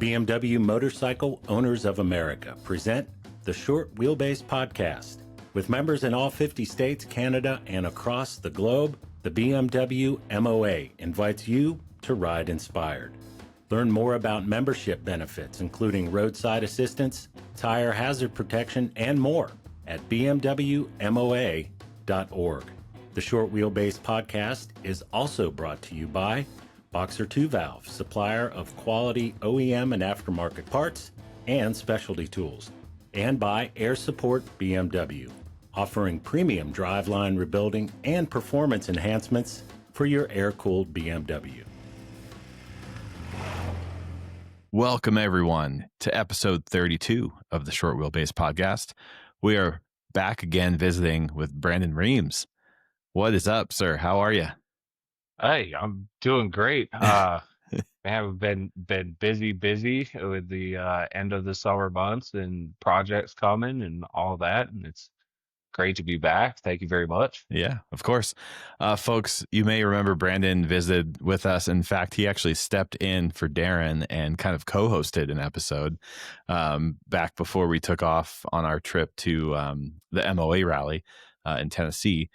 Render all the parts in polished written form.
BMW Motorcycle Owners of America present the Short Wheelbase Podcast. With members in all 50 states, Canada, and across the globe, the BMW MOA invites you to ride inspired. Learn more about membership benefits, including roadside assistance, tire hazard protection, and more at bmwmoa.org. The Short Wheelbase Podcast is also brought to you by Boxer 2 Valve, supplier of quality OEM and aftermarket parts and specialty tools, and by Air Support BMW, offering premium driveline rebuilding and performance enhancements for your air-cooled BMW. Welcome, everyone, to episode 32 of the Short Wheelbase Podcast. We are back again visiting with Branden Reams. What is up, sir? How are you? Hey, I'm doing great. Man, I've been busy with the end of the summer months and projects coming and all that, and it's great to be back. Thank you very much. Yeah, of course. Folks, you may remember Branden visited with us. In fact, he actually stepped in for Darren and kind of co-hosted an episode back before we took off on our trip to the MOA rally in Tennessee.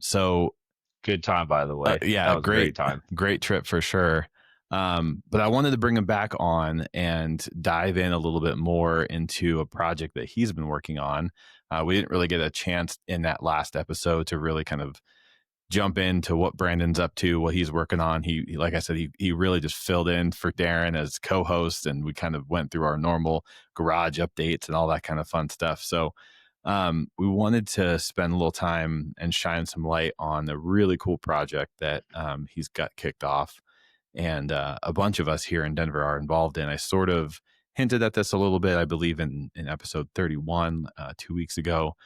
So good time, by the way. Yeah, that was great time. Great trip for sure. But I wanted to bring him back on and dive in a little bit more into a project that he's been working on. We didn't really get a chance in that last episode to really kind of jump into what Branden's up to, what he's working on. He like I said, he really just filled in for Darren as co-host, and we kind of went through our normal garage updates and all that kind of fun stuff. So we wanted to spend a little time and shine some light on a really cool project that he's got kicked off, and a bunch of us here in Denver are involved in. I sort of hinted at this a little bit, I believe, in episode 31 2 weeks ago,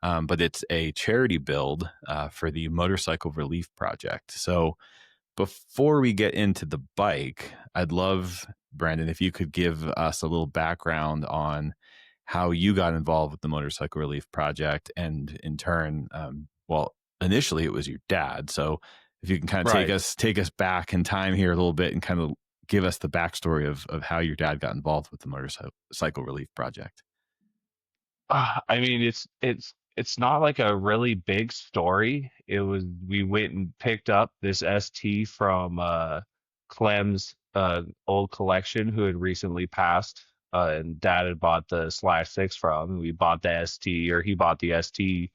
but it's a charity build for the Motorcycle Relief Project. So before we get into the bike, I'd love, Branden, if you could give us a little background on how you got involved with the Motorcycle Relief Project, and in turn, well, initially it was your dad. So if you can kind of take us back in time here a little bit and kind of give us the backstory of how your dad got involved with the Motorcycle Relief Project. I mean, it's not like a really big story. It was, we went and picked up this ST from Clem's old collection, who had recently passed. And Dad had bought the /6 from, and we bought the ST, or he bought the ST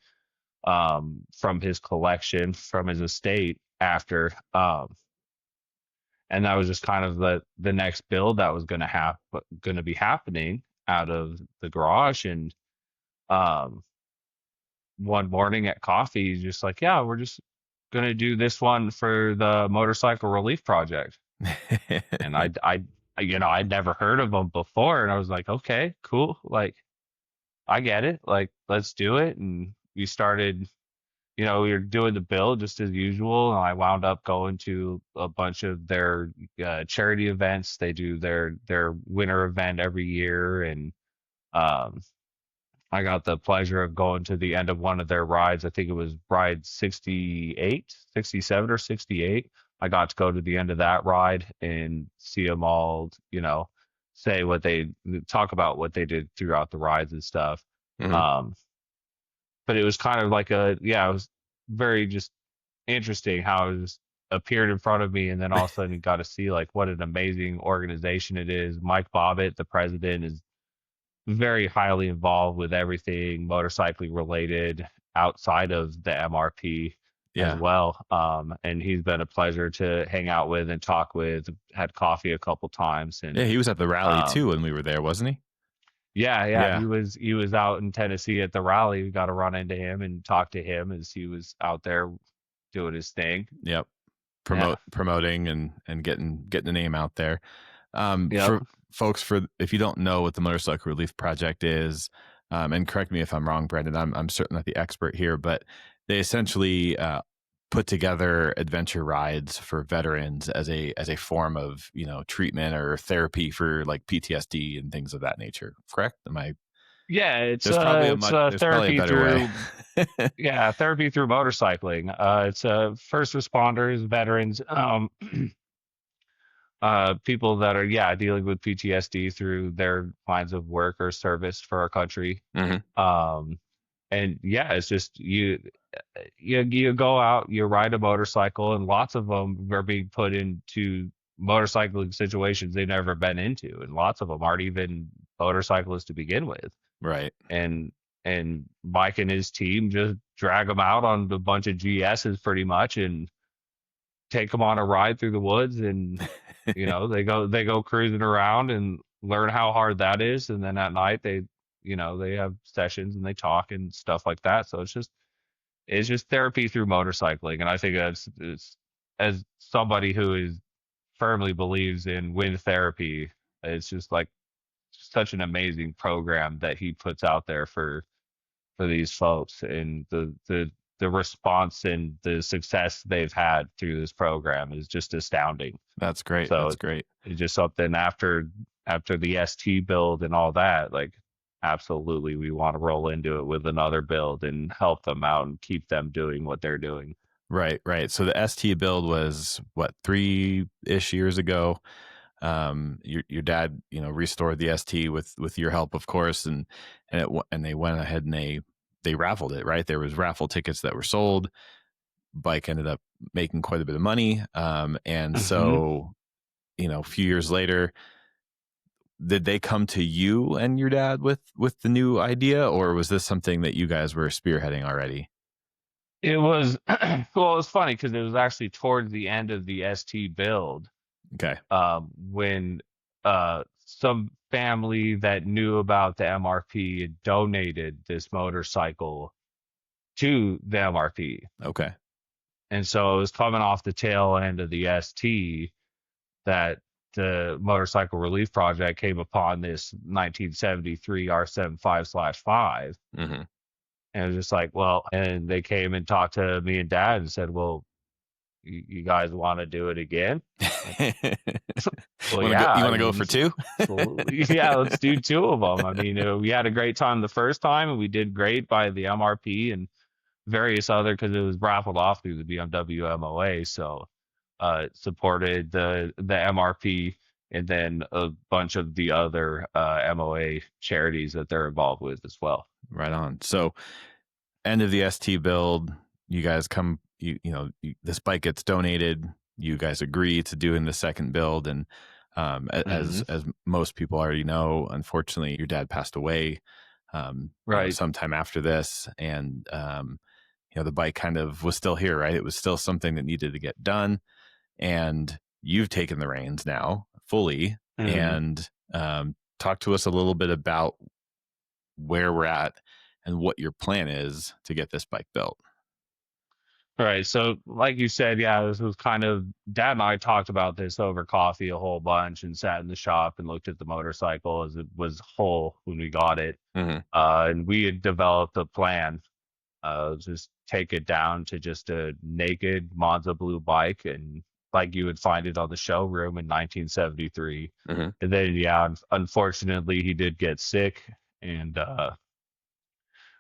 from his collection, from his estate after. And that was just kind of the next build that was going to be happening out of the garage. And one morning at coffee, he's just like, yeah, we're just going to do this one for the Motorcycle Relief Project. And I'd never heard of them before, and I was like, okay, cool. Like, I get it. Like, let's do it. And we started, we were doing the build just as usual. And I wound up going to a bunch of their charity events. They do their winter event every year. And I got the pleasure of going to the end of one of their rides. I think it was ride 68, 67 or 68. I got to go to the end of that ride and see them all, talk about what they did throughout the rides and stuff. Mm-hmm. But it was kind of like it was very just interesting how it just appeared in front of me. And then all of a sudden you got to see like what an amazing organization it is. Mike Bobbitt, the president, is very highly involved with everything motorcycling related outside of the MRP. As well. And he's been a pleasure to hang out with and talk with. Had coffee a couple times. And he was at the rally too when we were there, wasn't he? Yeah. He was out in Tennessee at the rally. We got to run into him and talk to him as he was out there doing his thing. Yep. Promoting and getting the name out there. For folks, if you don't know what the Motorcycle Relief Project is, and correct me if I'm wrong, Branden, I'm certainly not the expert here, but they essentially put together adventure rides for veterans as a form of treatment or therapy for like PTSD and things of that nature. Correct? Am I? Yeah, it's therapy through therapy through motorcycling. It's first responders, veterans. people that are dealing with PTSD through their lines of work or service for our country. Mm-hmm. And it's just you go out, you ride a motorcycle, and lots of them are being put into motorcycling situations they've never been into, and lots of them aren't even motorcyclists to begin with. Right. And Mike and his team just drag them out on a bunch of GSs pretty much, and take them on a ride through the woods, and they go cruising around and learn how hard that is, and then at night they have sessions and they talk and stuff like that. So it's just therapy through motorcycling. And I think it's, as somebody who is firmly believes in wind therapy, it's just like such an amazing program that he puts out there for these folks, and the response and the success they've had through this program is just astounding. That's great. So That's great. It's just something after the ST build and all that, like, absolutely, we want to roll into it with another build and help them out and keep them doing what they're doing. Right. So the ST build was what, 3-ish years ago. Your dad, restored the ST with your help, of course, and they went ahead and they raffled it. Right. There was raffle tickets that were sold. Bike ended up making quite a bit of money. And so, a few years later, did they come to you and your dad with the new idea, or was this something that you guys were spearheading already? It was, well, it was funny because it was actually towards the end of the ST build. Okay. When some family that knew about the MRP had donated this motorcycle to the MRP. Okay. And so it was coming off the tail end of the ST that the Motorcycle Relief Project came upon this 1973 R75/5. Mm-hmm. And it was just like, well, and they came and talked to me and Dad and said, well, you guys want to do it again? Well, you want to go for 2? Yeah, let's do 2 of them. I mean, we had a great time the first time, and we did great by the MRP and various other, because it was raffled off through the BMW MOA. So it supported the MRP and then a bunch of the other MOA charities that they're involved with as well. Right on. So end of the ST build, you guys come, this bike gets donated. You guys agree to doing the second build. And as most people already know, unfortunately, your dad passed away sometime after this. And, the bike kind of was still here, right? It was still something that needed to get done. And you've taken the reins now fully. And talk to us a little bit about where we're at and what your plan is to get this bike built. All right. So like you said, this was kind of, Dad and I talked about this over coffee a whole bunch and sat in the shop and looked at the motorcycle as it was whole when we got it. And we had developed a plan, just take it down to just a naked Monza blue bike, and like you would find it on the showroom in 1973. And then, unfortunately, he did get sick and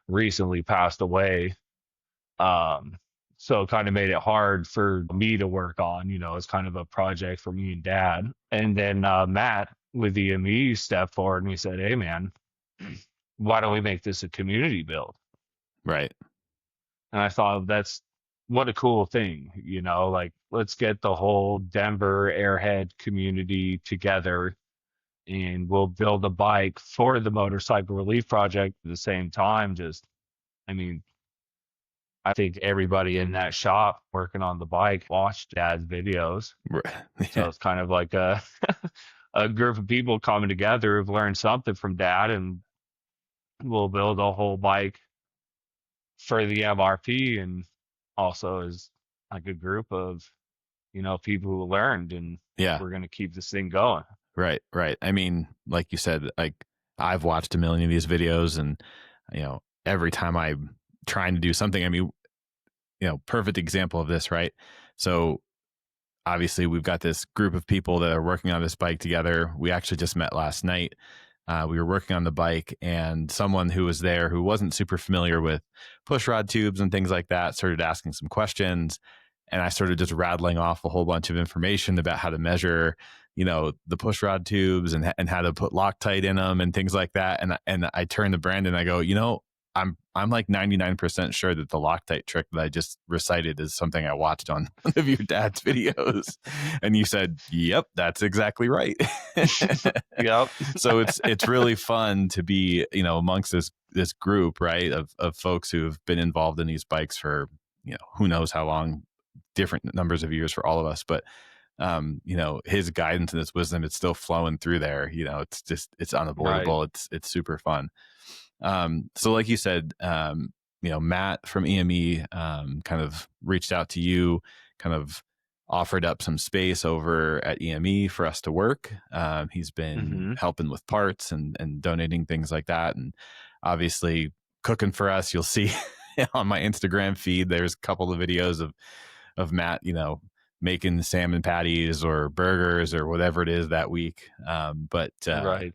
recently passed away. So it kind of made it hard for me to work on. It's kind of a project for me and Dad. And then Matt with the ME stepped forward and he said, hey, man, why don't we make this a community build? Right. And I thought, that's what a cool thing, like, let's get the whole Denver Airhead community together and we'll build a bike for the Motorcycle Relief Project at the same time. I think everybody in that shop working on the bike watched Dad's videos. Right. Yeah. So it's kind of like a group of people coming together who've learned something from Dad, and we'll build a whole bike for the MRP, and also as like a group of, people who learned, and we're going to keep this thing going. Right. I mean, like you said, like, I've watched a million of these videos, and, every time I'm trying to do something, I mean, perfect example of this, right? So obviously we've got this group of people that are working on this bike together. We actually just met last night. We were working on the bike, and someone who was there who wasn't super familiar with push rod tubes and things like that started asking some questions. And I started just rattling off a whole bunch of information about how to measure the push rod tubes and how to put Loctite in them and things like that. And I turn to Branden and I go, I'm like 99% sure that the Loctite trick that I just recited is something I watched on one of your dad's videos. And you said, yep, that's exactly right. Yep. So it's really fun to be, amongst this group, right, of folks who have been involved in these bikes for, who knows how long, different numbers of years for all of us. But his guidance and his wisdom, it's still flowing through there. It's unavoidable. Right. It's super fun. So like you said, Matt from EME, kind of reached out to you, kind of offered up some space over at EME for us to work. He's been helping with parts and donating things like that. And obviously cooking for us. You'll see on my Instagram feed, there's a couple of videos of Matt, making salmon patties or burgers or whatever it is that week. Right.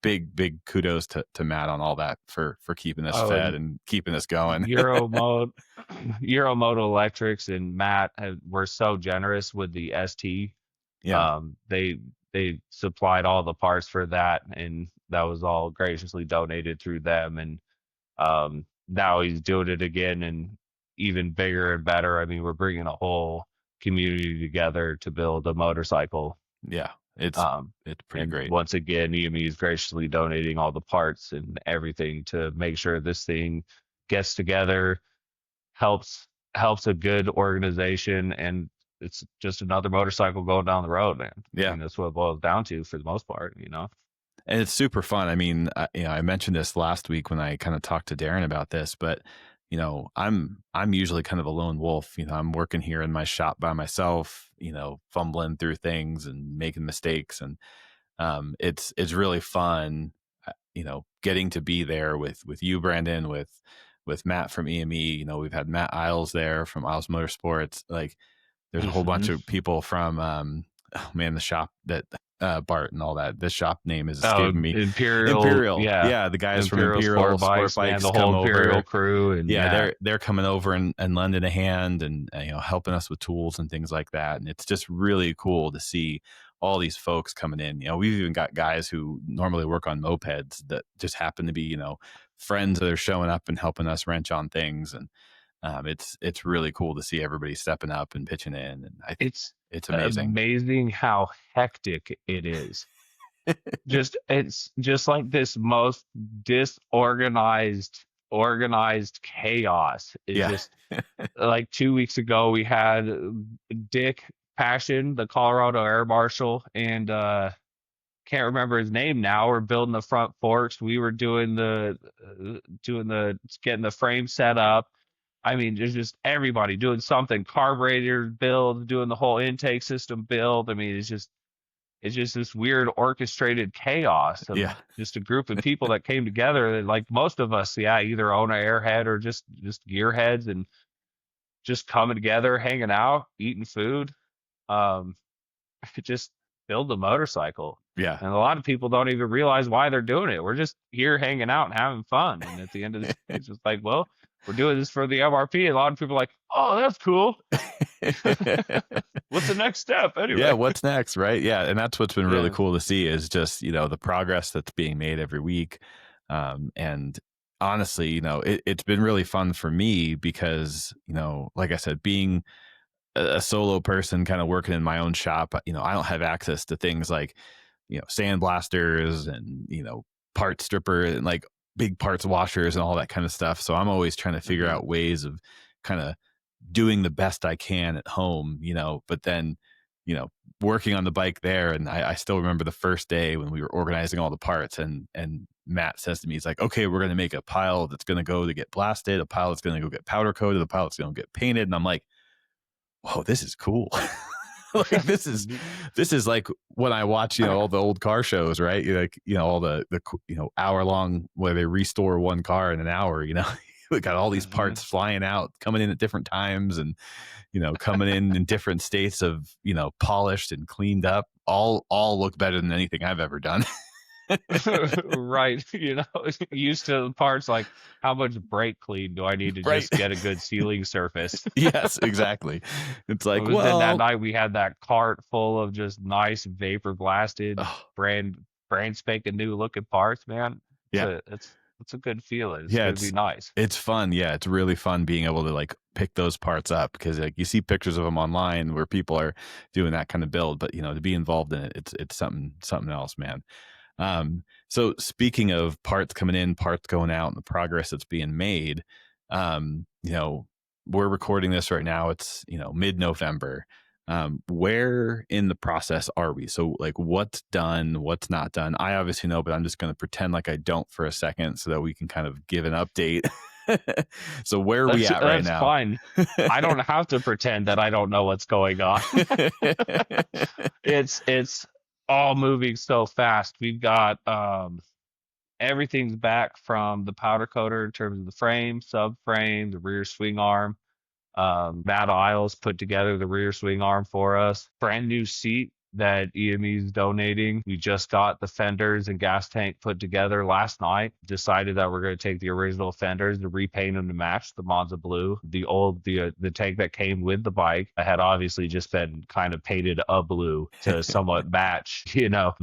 Big kudos to Matt on all that for keeping us fed and keeping us going. Euromode Electrics and Matt were so generous with the ST. Yeah. They supplied all the parts for that, and that was all graciously donated through them. And now he's doing it again, and even bigger and better. I mean, we're bringing a whole community together to build a motorcycle. Yeah. It's pretty great. Once again, EME is graciously donating all the parts and everything to make sure this thing gets together, helps a good organization, and it's just another motorcycle going down the road, man. Yeah. I mean, that's what it boils down to for the most part, And it's super fun. I mean, I mentioned this last week when I kind of talked to Darren about this, but I'm usually kind of a lone wolf. I'm working here in my shop by myself, fumbling through things and making mistakes. And it's really fun, getting to be there with you, Branden, with Matt from EME. We've had Matt Isles there from Isles Motorsports. Like there's a whole bunch of people from, the shop that Bart and all that. The shop name is escaping me. Imperial. Yeah. The guys from Imperial Sport Bikes, the whole Imperial crew, and they're coming over and lending a hand and helping us with tools and things like that. And it's just really cool to see all these folks coming in. We've even got guys who normally work on mopeds that just happen to be friends that are showing up and helping us wrench on things. And it's really cool to see everybody stepping up and pitching in. And I think it's amazing. Amazing how hectic it is. It's just like this most organized chaos. It's just like 2 weeks ago we had Dick Passion, the Colorado Air Marshal, and can't remember his name now. We're building the front forks. We were doing getting the frame set up. I mean, there's just everybody doing something, carburetor build, doing the whole intake system build. I mean, it's just this weird orchestrated chaos of just a group of people that came together. Like most of us, either own an Airhead or just gearheads, and just coming together, hanging out, eating food, just build the motorcycle. Yeah. And a lot of people don't even realize why they're doing it. We're just here hanging out and having fun. And at the end of the day, it's just like, well, we're doing this for the MRP. And a lot of people are like, oh, that's cool. What's the next step anyway? Yeah, what's next, right? Yeah, and that's what's been really cool to see is just, the progress that's being made every week. And honestly, it's been really fun for me because, like I said, being a solo person kind of working in my own shop, I don't have access to things like, sandblasters and, part stripper and like big parts washers and all that kind of stuff. So I'm always trying to figure out ways of kind of doing the best I can at home, but then, working on the bike there. And I still remember the first day when we were organizing all the parts and Matt says to me, he's like, okay, we're going to make a pile that's going to go to get blasted, a pile that's going to go get powder coated, a pile that's going to get painted. And I'm like, whoa, this is cool. Like this is like when I watch, all the old car shows, right? Like, all the hour long where they restore one car in an hour, we got all these parts flying out, coming in at different times and, coming in different states of, polished and cleaned up, all look better than anything I've ever done. Right. Used to parts like how much brake clean do I need to Right. just get a good sealing surface? Yes, exactly. It's like, But then that well, night we had that cart full of just nice vapor blasted oh, brand spanking new looking parts, man. yeah. It's a good feeling. It's Yeah, gonna be nice. it's fun. Yeah, it's really fun being able to like pick those parts up because like you see pictures of them online where people are doing that kind of build, but to be involved in it, it's something else, man. So speaking of parts coming in, parts going out, and the progress that's being made, we're recording this right now. It's mid-November. Where in the process are we? So like what's done, what's not done? I obviously know, but I'm just going to pretend like I don't for a second so that we can kind of give an update. So where are we at right That's now? fine. I don't have to pretend that I don't know what's going on. It's all moving so fast. We've got everything's back from the powder coater in terms of the frame, subframe, the rear swing arm. Matt Isles put together the rear swing arm for us. Brand new seat that EME is donating. We just got the fenders and gas tank put together last night. Decided that we're going to take the original fenders and repaint them to match the Monza blue. The tank that came with the bike had obviously just been kind of painted a blue to somewhat match,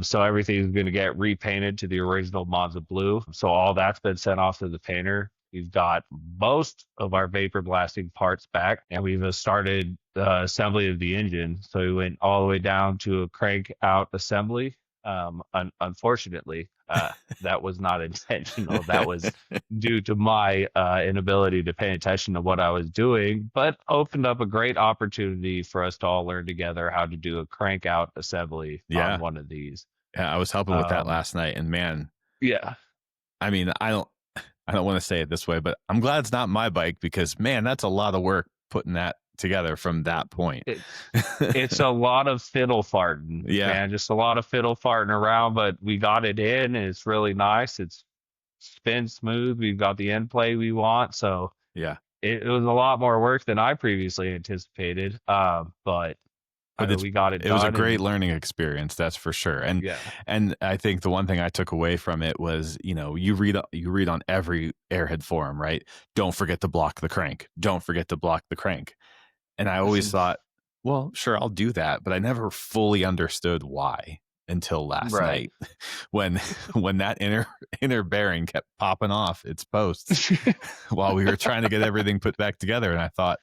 So everything's going to get repainted to the original Monza blue. So all that's been sent off to the painter. We've got most of our vapor blasting parts back, and we've started the assembly of the engine. So we went all the way down to a crank out assembly. Unfortunately, that was not intentional. That was due to my inability to pay attention to what I was doing, but opened up a great opportunity for us to all learn together how to do a crank out assembly on one of these. Yeah, I was helping with that last night, and man, yeah. I mean, I don't want to say it this way, but I'm glad it's not my bike because man, that's a lot of work putting that together from that point. It's a lot of fiddle farting, man, just a lot of fiddle farting around, but we got it in and it's really nice. It's spin smooth. We've got the end play we want. So yeah, it was a lot more work than I previously anticipated. But we got it done. It was a great learning experience, that's for sure. And and I think the one thing I took away from it was, you read on every Airhead forum, right? Don't forget to block the crank. Don't forget to block the crank. And I always thought, well, sure, I'll do that, but I never fully understood why until last night when that inner bearing kept popping off its posts while we were trying to get everything put back together, and I thought,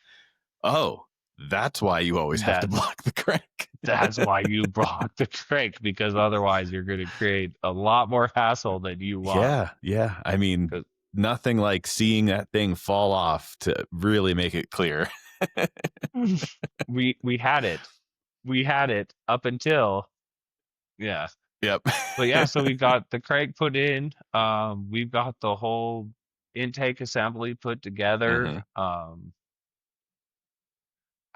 oh, that's why you always have to block the crank. That's why you block the crank, because otherwise you're going to create a lot more hassle than you want. Yeah. I mean, nothing like seeing that thing fall off to really make it clear. We had it up until Yep. But so we got the crank put in. We've got the whole intake assembly put together. I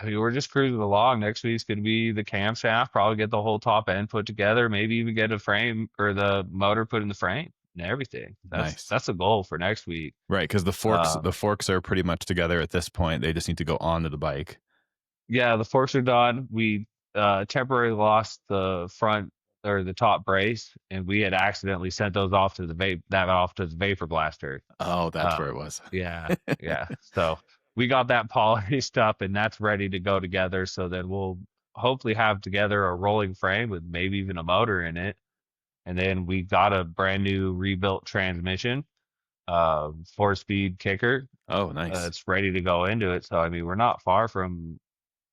mean, we're just cruising along. Next week's going to be the camshaft, probably get the whole top end put together, maybe even get a frame or the motor put in the frame and everything. That's a goal for next week. Right, because the forks are pretty much together at this point. They just need to go onto the bike. Yeah, the forks are done. We temporarily lost the front or the top brace, and we had accidentally sent those off to the vapor blaster. Oh, that's where it was. Yeah. So we got that polished up, and that's ready to go together. So then we'll hopefully have together a rolling frame with maybe even a motor in it. And then we got a brand new rebuilt transmission, 4-speed kicker. Oh, nice. It's ready to go into it. So, I mean, we're not far from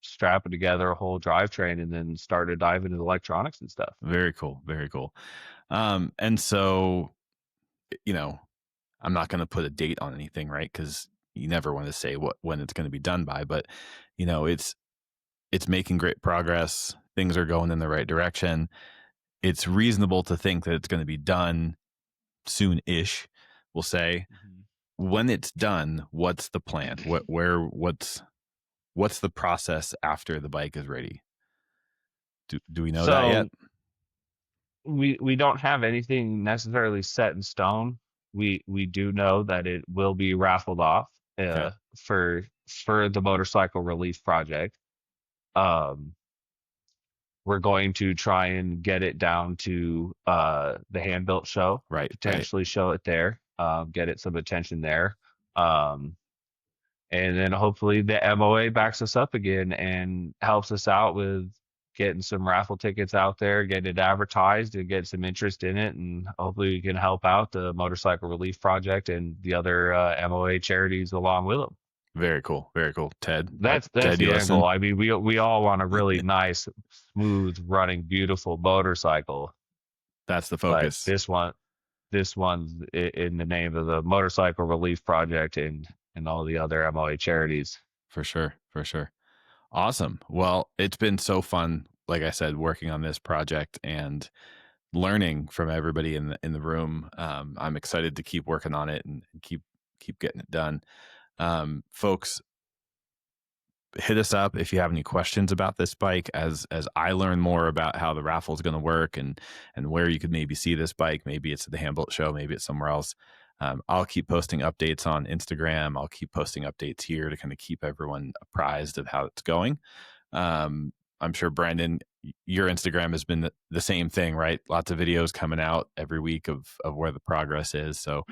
strapping together a whole drivetrain and then start to dive into the electronics and stuff. Very cool. Very cool. And so, I'm not going to put a date on anything, right? Because you never want to say when it's going to be done by, but it's making great progress. Things are going in the right direction. It's reasonable to think that it's going to be done soon-ish, we'll say. When it's done, what's the plan? What's the process after the bike is ready? Do we know that yet? We don't have anything necessarily set in stone. We do know that it will be raffled off for the motorcycle relief project. we're going to try and get it down to the hand built show, Right. potentially show it there, get it some attention there. Um, and then hopefully the MOA backs us up again and helps us out with getting some raffle tickets out there, getting it advertised and get some interest in it. And hopefully we can help out the Motorcycle Relief Project and the other MOA charities along with them. Very cool. Very cool. Ted. That's Ted, the you end listen? goal. I mean, we all want a really nice, smooth running, beautiful motorcycle. That's the But focus. this one's in the name of the Motorcycle Relief Project and all the other MOA charities. For sure. For sure. Awesome. Well, it's been so fun, like I said, working on this project and learning from everybody in the room. I'm excited to keep working on it and keep getting it done. Folks, hit us up if you have any questions about this bike as I learn more about how the raffle is going to work and where you could maybe see this bike. Maybe it's at the Handbolt show, maybe it's somewhere else. I'll keep posting updates on Instagram. I'll keep posting updates here to kind of keep everyone apprised of how it's going. I'm sure, Branden, your Instagram has been the same thing, right? Lots of videos coming out every week of where the progress is. So,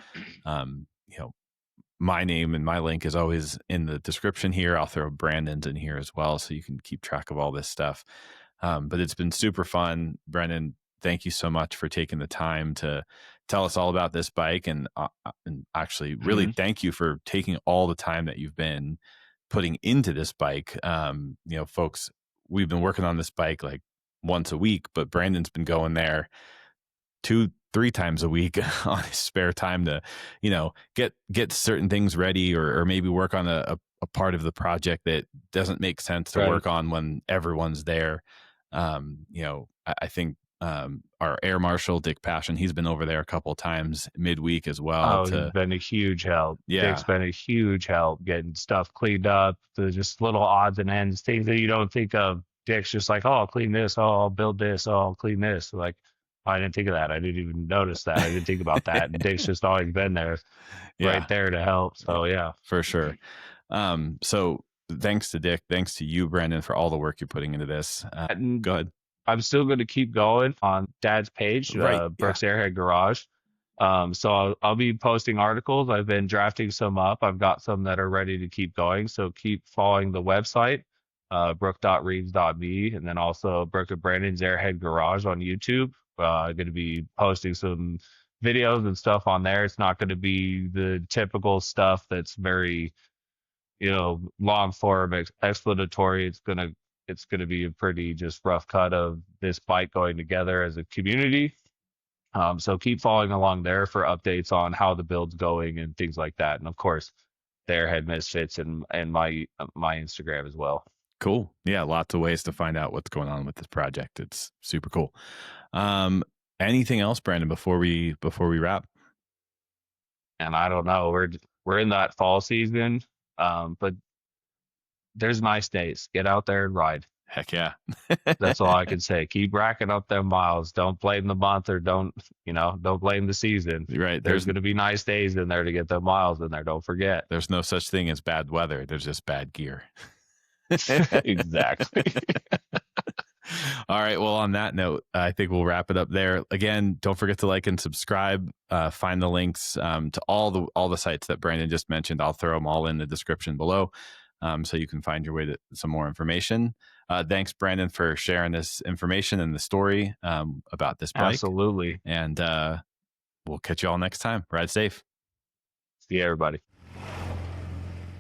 my name and my link is always in the description here. I'll throw Branden's in here as well, so you can keep track of all this stuff. But it's been super fun. Branden, thank you so much for taking the time to tell us all about this bike. And actually really thank you for taking all the time that you've been putting into this bike. Folks, we've been working on this bike like once a week, but Branden's been going there 2-3 times a week on his spare time to, get certain things ready or maybe work on a part of the project that doesn't make sense to work on when everyone's there. I think our air marshal, Dick Passion, he's been over there a couple of times midweek as well. He's been a huge help. Yeah. Dick's been a huge help getting stuff cleaned up, the just little odds and ends, things that you don't think of. Dick's just like, oh, I'll clean this. Oh, I'll build this. Oh, I'll clean this. Like, I didn't think of that. I didn't even notice that. I didn't think about that. And Dick's just always been there, right there to help. So, yeah. For sure. So thanks to Dick. Thanks to you, Branden, for all the work you're putting into this. Go ahead. I'm still going to keep going on Dad's page, Brooks Airhead Garage. So I'll be posting articles. I've been drafting some up. I've got some that are ready to keep going. So keep following the website, brook.reams.me, and then also Brooke and Branden's Airhead Garage on YouTube. I'm going to be posting some videos and stuff on there. It's not going to be the typical stuff that's very, long form explanatory. It's going to be a pretty just rough cut of this bike going together as a community. So keep following along there for updates on how the build's going and things like that. And of course, the Airhead Misfits and my Instagram as well. Cool. Yeah, lots of ways to find out what's going on with this project. It's super cool. Anything else, Branden, before we wrap? And I don't know. We're in that fall season, but there's nice days. Get out there and ride. Heck yeah. That's all I can say. Keep racking up them miles. Don't blame the month or don't blame the season. Right. There's going to be nice days in there to get the miles in there. Don't forget. There's no such thing as bad weather. There's just bad gear. Exactly. All right. Well, on that note, I think we'll wrap it up there. Again, don't forget to like and subscribe. Find the links to all the sites that Branden just mentioned. I'll throw them all in the description below, so you can find your way to some more information. Thanks, Branden, for sharing this information and the story about this bike. Absolutely. And we'll catch you all next time. Ride safe. See you, everybody.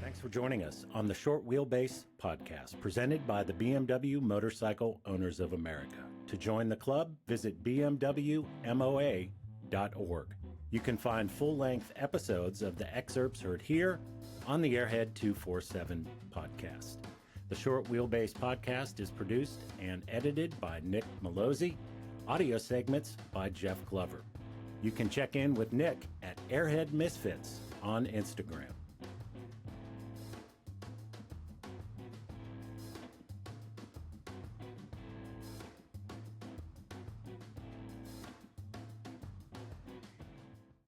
Thanks for joining us on the Short Wheelbase podcast, presented by the BMW Motorcycle Owners of America. To join the club, visit bmwmoa.org. You can find full-length episodes of the excerpts heard here on the Airhead 247 podcast. The Short Wheelbase podcast is produced and edited by Nick Malozzi. Audio segments by Jeff Glover. You can check in with Nick at Airhead Misfits on Instagram.